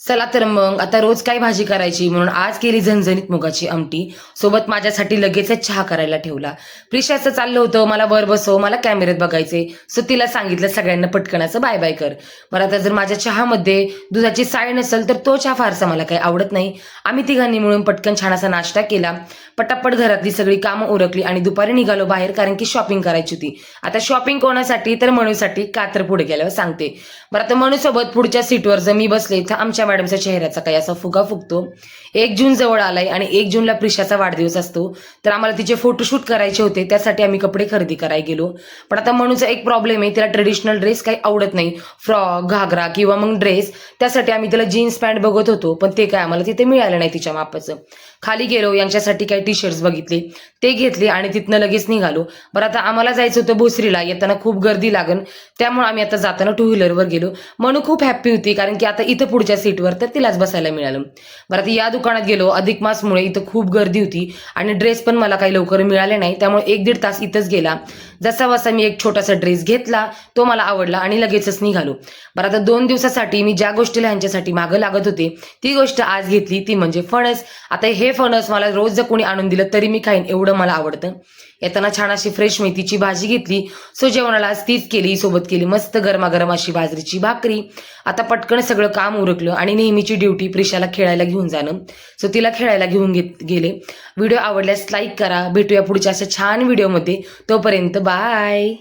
चला तर मग आता रोज काय भाजी करायची म्हणून आज केली झणझणीत मुगाची आमटी. सोबत माझ्यासाठी लगेचच चहा करायला ठेवला. प्रिशाचं चाललं होतं मला वर बसव, मला कॅमेऱ्यात बघायचे. सो तिला सांगितलं सगळ्यांना पटकन असं बाय बाय कर. मला आता जर माझ्या चहामध्ये दुधाची साय नसेल तर तो चहा फारसा मला काही आवडत नाही. आम्ही तिघांनी मिळून पटकन छान असा नाश्ता केला. पटापट घरातली सगळी कामं उरकली आणि दुपारी निघालो बाहेर, कारण की शॉपिंग करायची होती. आता शॉपिंग कोणासाठी तर मनूसाठी, का तर पुढे गेल्यावर सांगते. बरं आता मनूसोबत पुढच्या सीटवर जर मी बसले तर आमच्या मॅडमच्या चेहऱ्याचा काही असा फुगा फुगतो. 1 जून जवळ आलाय आणि 1 जूनला प्रिशाचा वाढदिवस असतो. तर आम्हाला तिचे फोटोशूट करायचे होते, त्यासाठी आम्ही कपडे खरेदी करायला गेलो. पण आता मनूचा एक प्रॉब्लेम आहे, तिला ट्रेडिशनल ड्रेस काही आवडत नाही. फ्रॉक, घागरा किंवा मग ड्रेस. त्यासाठी आम्ही तिला जीन्स पॅन्ट बघत होतो, पण ते काय आम्हाला तिथे मिळालं नाही तिच्या मापाचं. खाली गेलो, यांच्यासाठी काही टी शर्ट्स बघितले, ते घेतले आणि तिथनं लगेच निघालो. बरं आता आम्हाला जायचं होतं भोसरीला, येताना खूप गर्दी लागन, त्यामुळे आम्ही आता जाताना 2 व्हीलरवर गेलो. मनू खूप हॅप्पी होती, कारण की आता इथं पुढच्या सीटवर तर तिलाच बसायला मिळालं. बरं आता या दुकानात गेलो, अधिक मासमुळे इथं खूप गर्दी होती आणि ड्रेस पण मला काही लवकर मिळाले नाही, त्यामुळे 1-1.5 तास इथंच गेला. जसा वसा मी एक छोटासा ड्रेस घेतला, तो मला आवडला आणि लगेचच निघालो. बरं आता 2 दिवसासाठी मी ज्या गोष्टीला ह्यांच्यासाठी मागं लागत होते ती गोष्ट आज घेतली, ती म्हणजे फणस. आता हे फणस मला रोज जर कोणी आणून दिलं तरी मी खाईन, एवढं मला आवडतं. येताना छान अशी फ्रेश मेथीची भाजी घेतली. सो जेवणाला आज तीच केली. सोबत केली मस्त गरमागरम अशी बाजरीची भाकरी. आता पटकन सगळं काम उरकलं आणि नेहमीची ड्युटी प्रिशाला खेळायला घेऊन जाणं. सो तिला खेळायला घेऊन गेले. व्हिडिओ आवडल्यास लाईक करा. भेटूया पुढच्या अशा छान व्हिडिओमध्ये. तोपर्यंत बाय.